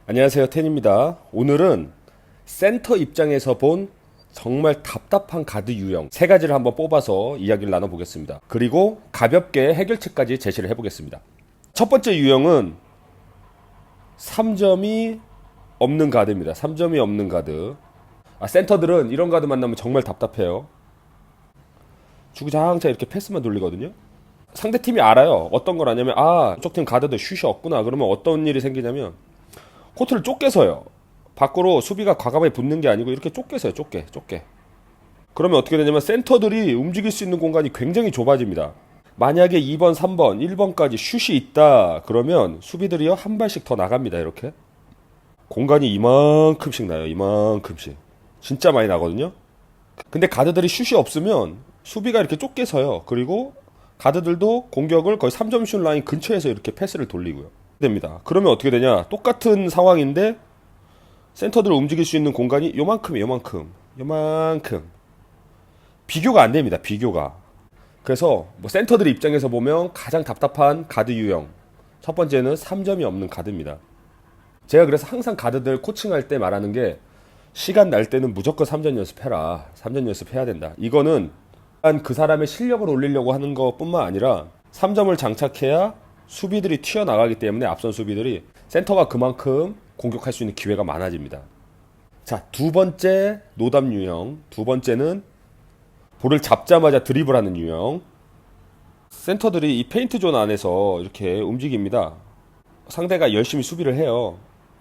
안녕하세요, 텐입니다. 오늘은 센터 입장에서 본 정말 답답한 가드 유형 세 가지를 한번 뽑아서 이야기를 나눠보겠습니다. 그리고 가볍게 해결책까지 제시를 해보겠습니다. 첫 번째 유형은 3점이 없는 가드입니다. 3점이 없는 가드. 센터들은 이런 가드 만나면 정말 답답해요. 주구장창 이렇게 패스만 돌리거든요. 상대팀이 알아요. 어떤 걸 아냐면 이쪽 팀 가드도 슛이 없구나. 그러면 어떤 일이 생기냐면 코트를 좁게서요. 밖으로 수비가 과감하게 붙는 게 아니고 이렇게 좁게서요. 좁게. 그러면 어떻게 되냐면 센터들이 움직일 수 있는 공간이 굉장히 좁아집니다. 만약에 2번, 3번, 1번까지 슛이 있다 그러면 수비들이요 한 발씩 더 나갑니다. 이렇게 공간이 이만큼씩 나요. 이만큼씩 진짜 많이 나거든요. 근데 가드들이 슛이 없으면 수비가 이렇게 좁게서요. 그리고 가드들도 공격을 거의 3점 슛 라인 근처에서 이렇게 패스를 돌리고요. 됩니다. 그러면 어떻게 되냐? 똑같은 상황인데 센터들을 움직일 수 있는 공간이 요만큼. 비교가 안 됩니다. 비교가. 그래서 뭐 센터들 입장에서 보면 가장 답답한 가드 유형. 첫 번째는 3점이 없는 가드입니다. 제가 그래서 항상 가드들 코칭할 때 말하는 게 시간 날 때는 무조건 3점 연습해라. 3점 연습해야 된다. 이거는 그 사람의 실력을 올리려고 하는 것뿐만 아니라 3점을 장착해야 수비들이 튀어나가기 때문에 앞선 수비들이 센터가 그만큼 공격할 수 있는 기회가 많아집니다. 자, 두 번째 노답 유형. 두 번째는 볼을 잡자마자 드리블하는 유형. 센터들이 이 페인트 존 안에서 이렇게 움직입니다. 상대가 열심히 수비를 해요.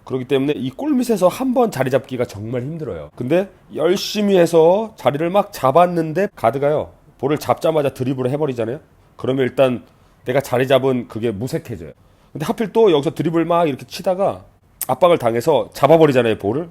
그렇기 때문에 이 골밑에서 한 번 자리 잡기가 정말 힘들어요. 근데 열심히 해서 자리를 막 잡았는데 가드가요 볼을 잡자마자 드리블을 해버리잖아요. 그러면 일단 내가 자리 잡은 그게 무색해져요. 근데 하필 또 여기서 드리블 막 이렇게 치다가 압박을 당해서 잡아버리잖아요, 볼을.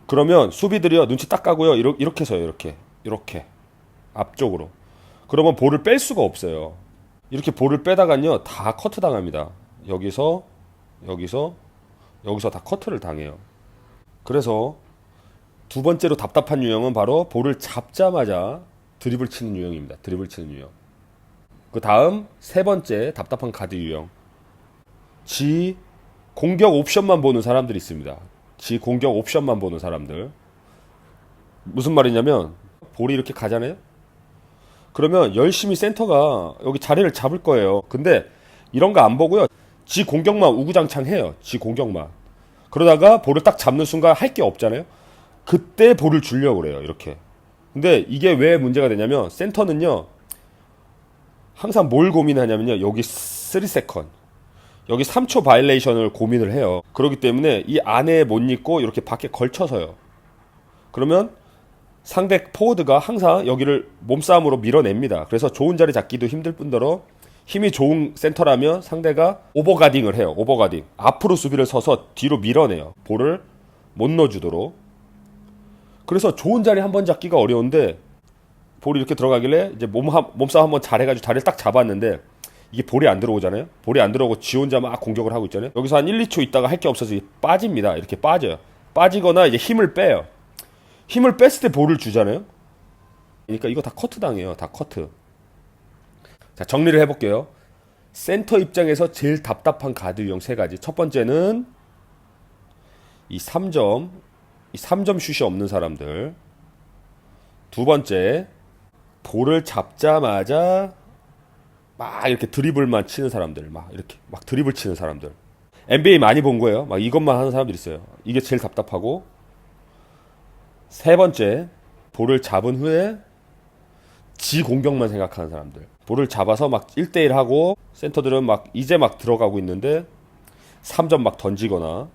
그러면 수비들이요 눈치 딱 까고요 이렇게 해서요. 이렇게 앞쪽으로. 그러면 볼을 뺄 수가 없어요. 이렇게 볼을 빼다가요 다 커트 당합니다. 여기서 다 커트를 당해요. 그래서 두 번째로 답답한 유형은 바로 볼을 잡자마자 드리블 치는 유형입니다. 드리블 치는 유형. 그 다음 세 번째 답답한 가드 유형. 지 공격 옵션만 보는 사람들이 있습니다. 지 공격 옵션만 보는 사람들. 무슨 말이냐면 볼이 이렇게 가잖아요. 그러면 열심히 센터가 여기 자리를 잡을 거예요. 근데 이런 거 안 보고요. 지 공격만 우구장창 해요. 지 공격만. 그러다가 볼을 딱 잡는 순간 할 게 없잖아요. 그때 볼을 주려고 그래요. 이렇게. 근데 이게 왜 문제가 되냐면 센터는요. 항상 뭘 고민하냐면요. 여기 3세컨. 여기 3초 바이레이션을 고민을 해요. 그렇기 때문에 이 안에 못 입고 이렇게 밖에 걸쳐서요. 그러면 상대 포워드가 항상 여기를 몸싸움으로 밀어냅니다. 그래서 좋은 자리 잡기도 힘들 뿐더러 힘이 좋은 센터라면 상대가 오버가딩을 해요. 오버가딩. 앞으로 수비를 서서 뒤로 밀어내요. 볼을 못 넣어주도록. 그래서 좋은 자리 한번 잡기가 어려운데 볼이 이렇게 들어가길래 이제 몸싸움 한번 잘해가지고 자리를 딱 잡았는데 이게 볼이 안 들어오잖아요. 볼이 안 들어오고 지 혼자 막 공격을 하고 있잖아요. 여기서 한 1, 2초 있다가 할 게 없어서 빠집니다. 이렇게 빠져요. 빠지거나 이제 힘을 빼요. 힘을 뺐을 때 볼을 주잖아요. 그러니까 이거 다 커트 당해요. 다 커트. 자, 정리를 해볼게요. 센터 입장에서 제일 답답한 가드 유형 세 가지. 첫 번째는 이 3점 슛이 없는 사람들. 두 번째, 볼을 잡자마자 막 이렇게 드리블만 치는 사람들. 막 이렇게 막 드리블 치는 사람들. NBA 많이 본 거예요. 막 이것만 하는 사람들 있어요. 이게 제일 답답하고. 세 번째, 볼을 잡은 후에 지 공격만 생각하는 사람들. 볼을 잡아서 막 1대1 하고 센터들은 막 이제 막 들어가고 있는데 3점 막 던지거나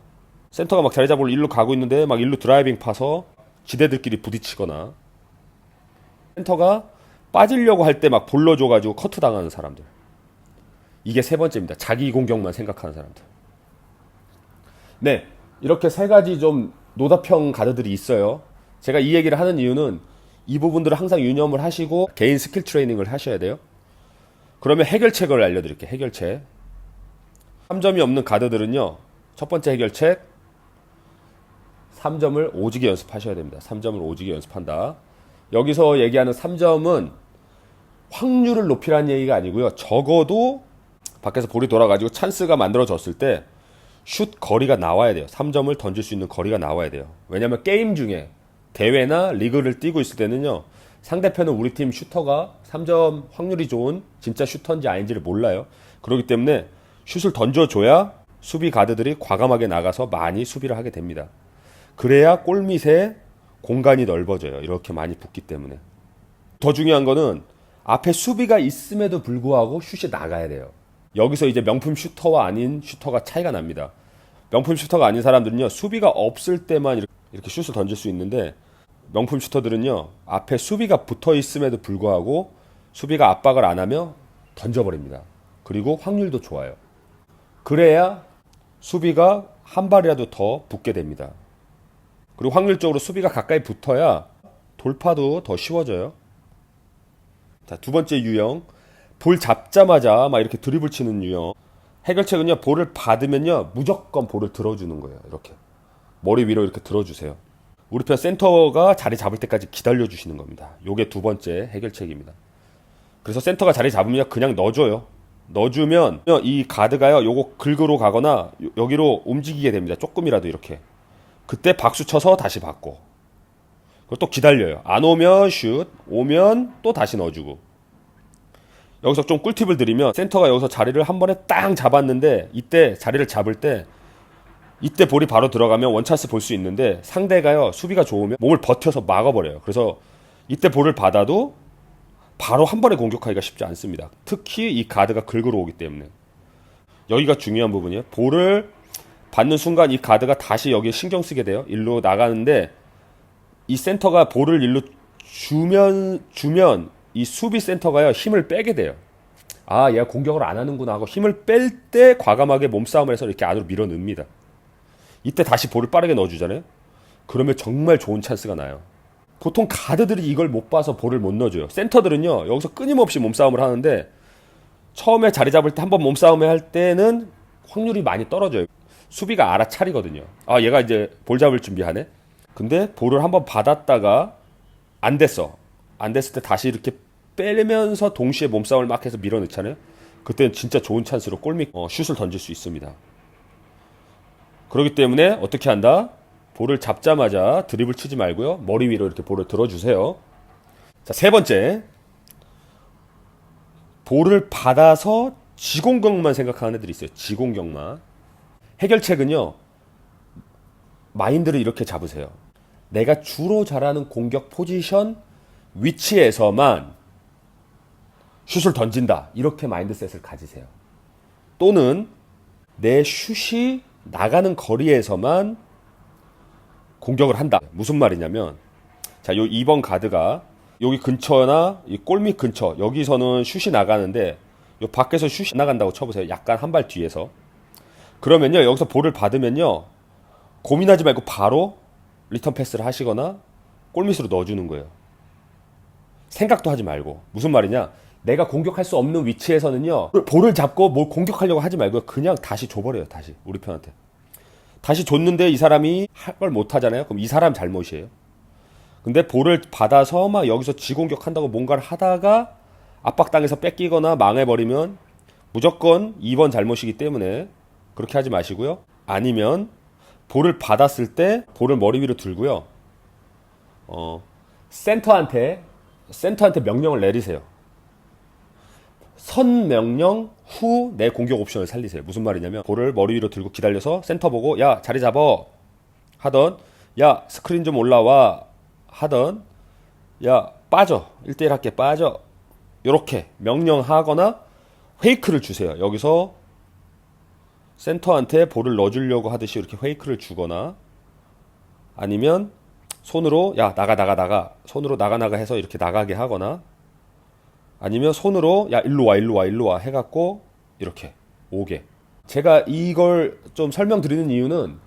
센터가 막 자리 잡으러 일로 가고 있는데 막 일로 드라이빙 파서 지대들끼리 부딪히거나 센터가 빠지려고 할 때 막 볼러줘가지고 커트 당하는 사람들. 이게 세 번째입니다. 자기 공격만 생각하는 사람들. 네, 이렇게 세 가지 좀 노답형 가드들이 있어요. 제가 이 얘기를 하는 이유는 이 부분들을 항상 유념을 하시고 개인 스킬 트레이닝을 하셔야 돼요. 그러면 해결책을 알려드릴게요. 해결책. 3점이 없는 가드들은요. 첫 번째 해결책. 3점을 오지게 연습하셔야 됩니다. 3점을 오지게 연습한다. 여기서 얘기하는 3점은 확률을 높이라는 얘기가 아니고요. 적어도 밖에서 볼이 돌아가지고 찬스가 만들어졌을 때 슛 거리가 나와야 돼요. 3점을 던질 수 있는 거리가 나와야 돼요. 왜냐면 게임 중에 대회나 리그를 뛰고 있을 때는요, 상대편은 우리 팀 슈터가 3점 확률이 좋은 진짜 슈터인지 아닌지를 몰라요. 그렇기 때문에 슛을 던져줘야 수비 가드들이 과감하게 나가서 많이 수비를 하게 됩니다. 그래야 골밑에 공간이 넓어져요. 이렇게 많이 붙기 때문에. 더 중요한 거는 앞에 수비가 있음에도 불구하고 슛이 나가야 돼요. 여기서 이제 명품 슈터와 아닌 슈터가 차이가 납니다. 명품 슈터가 아닌 사람들은요, 수비가 없을 때만 이렇게 슛을 던질 수 있는데, 명품 슈터들은요, 앞에 수비가 붙어 있음에도 불구하고 수비가 압박을 안 하며 던져버립니다. 그리고 확률도 좋아요. 그래야 수비가 한 발이라도 더 붙게 됩니다. 그리고 확률적으로 수비가 가까이 붙어야 돌파도 더 쉬워져요. 자, 두 번째 유형. 볼 잡자마자 막 이렇게 드리블 치는 유형. 해결책은요, 볼을 받으면요, 무조건 볼을 들어주는 거예요. 이렇게. 머리 위로 이렇게 들어주세요. 우리 편 센터가 자리 잡을 때까지 기다려주시는 겁니다. 요게 두 번째 해결책입니다. 그래서 센터가 자리 잡으면 그냥 넣어줘요. 넣어주면 이 가드가요, 요거 긁으러 가거나 여기로 움직이게 됩니다. 조금이라도 이렇게. 그때 박수 쳐서 다시 받고. 그걸 또 기다려요. 안 오면 슛, 오면 또 다시 넣어주고. 여기서 좀 꿀팁을 드리면, 센터가 여기서 자리를 한 번에 딱 잡았는데, 이때 자리를 잡을 때, 이때 볼이 바로 들어가면 원찬스 볼 수 있는데, 상대가요, 수비가 좋으면 몸을 버텨서 막아버려요. 그래서 이때 볼을 받아도 바로 한 번에 공격하기가 쉽지 않습니다. 특히 이 가드가 긁으러 오기 때문에. 여기가 중요한 부분이에요. 볼을 받는 순간 이 가드가 다시 여기에 신경 쓰게 돼요. 일로 나가는데, 이 센터가 볼을 일로 주면 이 수비 센터가요, 힘을 빼게 돼요. 아, 얘가 공격을 안 하는구나 하고 힘을 뺄 때 과감하게 몸싸움을 해서 이렇게 안으로 밀어 넣습니다. 이때 다시 볼을 빠르게 넣어주잖아요. 그러면 정말 좋은 찬스가 나요. 보통 가드들이 이걸 못 봐서 볼을 못 넣어줘요. 센터들은요, 여기서 끊임없이 몸싸움을 하는데, 처음에 자리 잡을 때 한번 몸싸움을 할 때는 확률이 많이 떨어져요. 수비가 알아차리거든요. 아, 얘가 이제 볼 잡을 준비하네. 근데 볼을 한번 받았다가 안 됐어. 안 됐을 때 다시 이렇게 빼면서 동시에 몸싸움을 막 해서 밀어넣잖아요. 그때는 진짜 좋은 찬스로 골밑 슛을 던질 수 있습니다. 그렇기 때문에 어떻게 한다? 볼을 잡자마자 드리블 치지 말고요, 머리 위로 이렇게 볼을 들어주세요. 자, 세 번째. 볼을 받아서 지공격만 생각하는 애들이 있어요. 지공격만. 해결책은요, 마인드를 이렇게 잡으세요. 내가 주로 잘하는 공격 포지션 위치에서만 슛을 던진다. 이렇게 마인드셋을 가지세요. 또는 내 슛이 나가는 거리에서만 공격을 한다. 무슨 말이냐면, 자, 요 2번 가드가 여기 근처나 이 골밑 근처, 여기서는 슛이 나가는데 요 밖에서 슛이 나간다고 쳐보세요. 약간 한 발 뒤에서. 그러면요, 여기서 볼을 받으면요, 고민하지 말고 바로 리턴 패스를 하시거나 골밑으로 넣어주는 거예요. 생각도 하지 말고. 무슨 말이냐, 내가 공격할 수 없는 위치에서는요, 볼을 잡고 뭘 공격하려고 하지 말고 그냥 다시 줘버려요. 다시 우리 편한테 다시 줬는데 이 사람이 할 걸 못하잖아요. 그럼 이 사람 잘못이에요. 근데 볼을 받아서 막 여기서 지공격한다고 뭔가를 하다가 압박당해서 뺏기거나 망해버리면 무조건 2번 잘못이기 때문에 그렇게 하지 마시고요. 아니면 볼을 받았을 때 볼을 머리 위로 들고요, 센터한테 명령을 내리세요. 선 명령 후 내 공격 옵션을 살리세요. 무슨 말이냐면, 볼을 머리 위로 들고 기다려서 센터 보고 야 자리 잡어 하던, 야 스크린 좀 올라와 하던, 야 빠져 1대1 할게 빠져, 요렇게 명령하거나 페이크를 주세요. 여기서 센터한테 볼을 넣어주려고 하듯이 이렇게 페이크를 주거나, 아니면 손으로 야 나가 손으로 나가 해서 이렇게 나가게 하거나, 아니면 손으로 야 일로 와 해갖고 이렇게 오게. 제가 이걸 좀 설명드리는 이유는,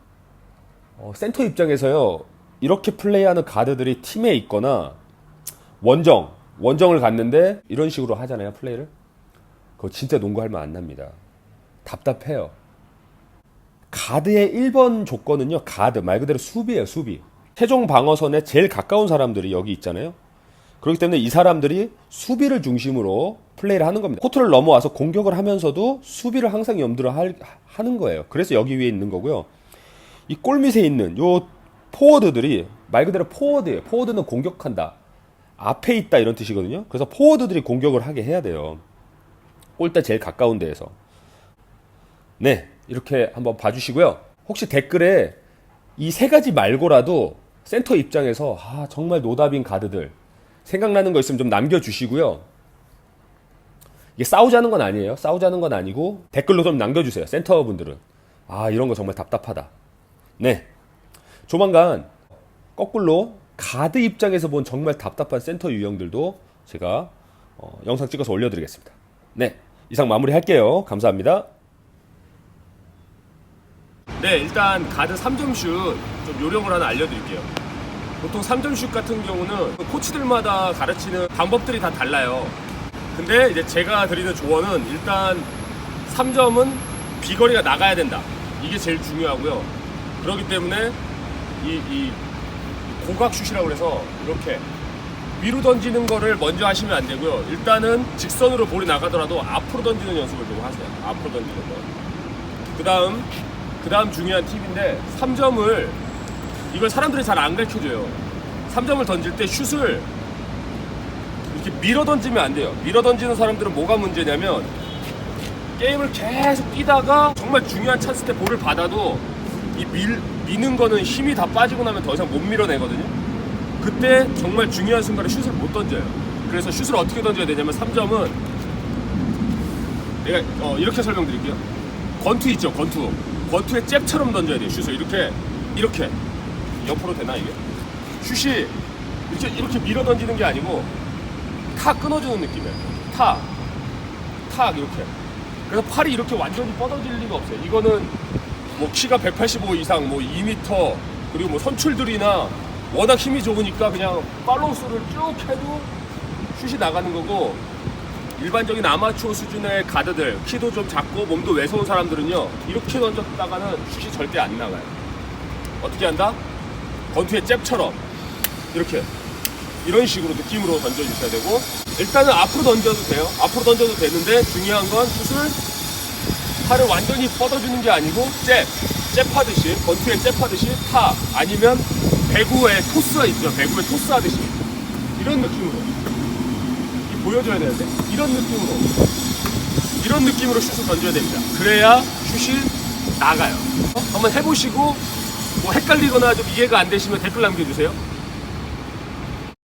센터 입장에서요, 이렇게 플레이하는 가드들이 팀에 있거나 원정을 갔는데 이런 식으로 하잖아요, 플레이를. 그거 진짜 농구할만 안 납니다. 답답해요. 가드의 1번 조건은요, 가드 말 그대로 수비예요. 수비. 최종 방어선에 제일 가까운 사람들이 여기 있잖아요. 그렇기 때문에 이 사람들이 수비를 중심으로 플레이를 하는 겁니다. 코트를 넘어와서 공격을 하면서도 수비를 항상 염두를 하는 거예요. 그래서 여기 위에 있는 거고요. 이 골 밑에 있는 요 포워드들이 말 그대로 포워드예요. 포워드는 공격한다. 앞에 있다 이런 뜻이거든요. 그래서 포워드들이 공격을 하게 해야 돼요. 골대 제일 가까운 데에서. 네, 이렇게 한번 봐주시고요. 혹시 댓글에 이 세 가지 말고라도 센터 입장에서 정말 노답인 가드들 생각나는 거 있으면 좀 남겨주시고요. 이게 싸우자는 건 아니에요. 싸우자는 건 아니고 댓글로 좀 남겨주세요. 센터분들은 이런 거 정말 답답하다. 네, 조만간 거꾸로 가드 입장에서 본 정말 답답한 센터 유형들도 제가 영상 찍어서 올려드리겠습니다. 네, 이상 마무리할게요. 감사합니다. 네, 일단 가드 3점 슛 좀 요령을 하나 알려드릴게요. 보통 3점 슛 같은 경우는 코치들마다 가르치는 방법들이 다 달라요. 근데 이제 제가 드리는 조언은 일단 3점은 비거리가 나가야 된다. 이게 제일 중요하고요. 그렇기 때문에 이 고각슛이라고 해서 이렇게 위로 던지는 거를 먼저 하시면 안 되고요. 일단은 직선으로 볼이 나가더라도 앞으로 던지는 연습을 좀 하세요. 앞으로 던지는 거. 그 다음 중요한 팁인데 3점을 이걸 사람들이 잘 안 가르쳐줘요. 3점을 던질 때 슛을 이렇게 밀어 던지면 안 돼요. 밀어 던지는 사람들은 뭐가 문제냐면 게임을 계속 뛰다가 정말 중요한 찬스 때 볼을 받아도 이 미는 거는 힘이 다 빠지고 나면 더 이상 못 밀어내거든요. 그때 정말 중요한 순간에 슛을 못 던져요. 그래서 슛을 어떻게 던져야 되냐면 3점은 내가 이렇게 설명드릴게요. 권투 있죠, 권투의 잽처럼 던져야 돼요. 슛을 이렇게 옆으로 되나 이게? 슛이 이렇게 밀어 던지는 게 아니고 탁 끊어주는 느낌이에요. 탁 이렇게. 그래서 팔이 이렇게 완전히 뻗어질 리가 없어요. 이거는 뭐 키가 185 이상, 뭐 2m 그리고 뭐 선출들이나 워낙 힘이 좋으니까 그냥 팔로우스를 쭉 해도 슛이 나가는 거고, 일반적인 아마추어 수준의 가드들, 키도 좀 작고 몸도 왜소한 사람들은요 이렇게 던졌다가는 슛이 절대 안 나가요. 어떻게 한다? 권투의 잽처럼 이렇게 이런 식으로 느낌으로 던져주셔야 되고, 일단은 앞으로 던져도 돼요. 앞으로 던져도 되는데 중요한 건 슛을 팔을 완전히 뻗어주는 게 아니고 잽하듯이, 권투의 잽하듯이 타, 아니면 배구의 토스가 있죠. 배구의 토스 하듯이 이런 느낌으로 보여줘야 되는데 이런 느낌으로 슛을 던져야 됩니다. 그래야 슛이 나가요. 한번 해보시고 뭐 헷갈리거나 좀 이해가 안 되시면 댓글 남겨주세요.